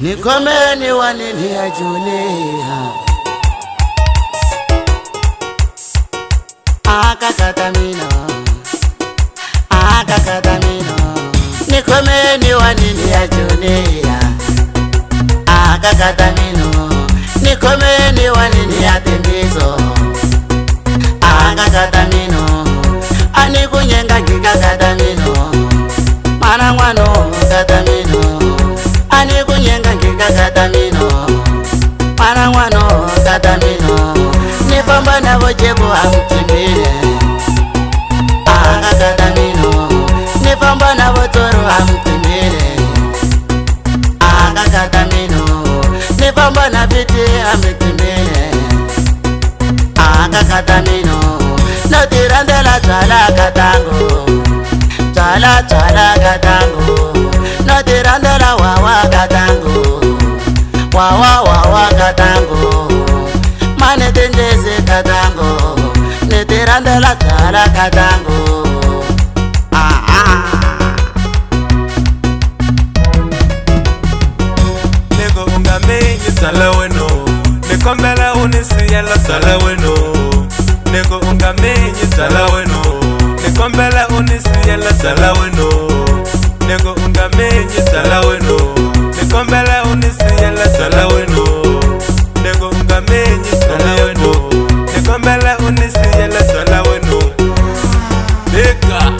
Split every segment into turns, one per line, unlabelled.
Nikomeni wanini ya Julia Akakatamino Nikomeni wanini ya Julia Akakatamino Nikomeni wanini ya Tembizo Akakatamino Anikunyenga kikakatamino Mana mwano katamino Anikunyenga kikakatamino Mana mwano katamino Nifamba na vojebu amtimbile Akakatamino Nifamba na votoro amtimbile Akakatamino Nifamba na viti amtimbile Akakatamino Notirandela chala katango Chala katango Notirandela wawa katango Wawa katango Mane tenjeze katango Notirandela chala katango
Nego ungamenye tala weno Nekombela unisiyela tala weno Nego ungamenye tala weno Nekombela unisiyela tala weno Nego ungamenye tala weno Nekombela unisiyela tala weno Nego ungamenye tala weno Nekombela unisiyela tala weno Deka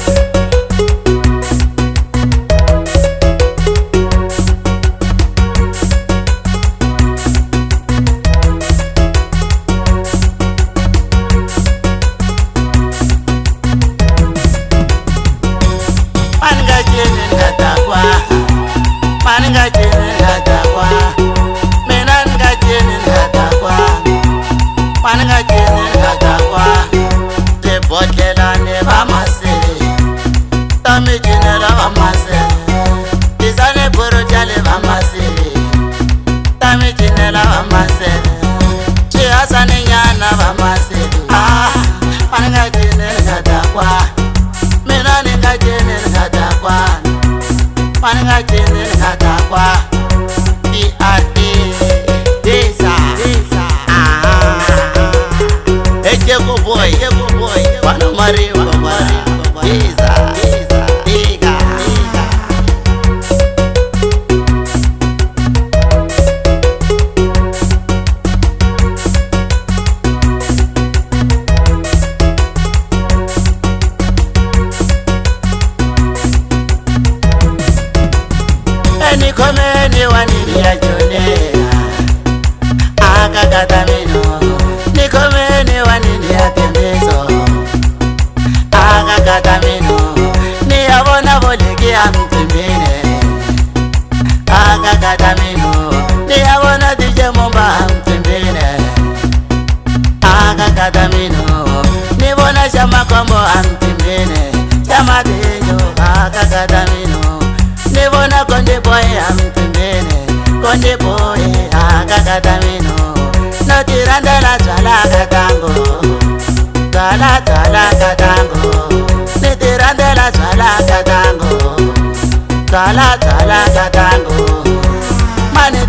Nikomeni wanini ya Julia Akakatamino Nikomeni wanini ya Tembizo Akakatamino Niyabona volikia mtimbine Akakatamino Niyabona dije mumba mtimbine Akakatamino Nibona shama kombo mtimbine Shama dijo Akakatamino Nibona konde boy amtimbene Konde boy akakatamino Notirandela chala katango Chala katango Notirandela chala katango Chala katango Mane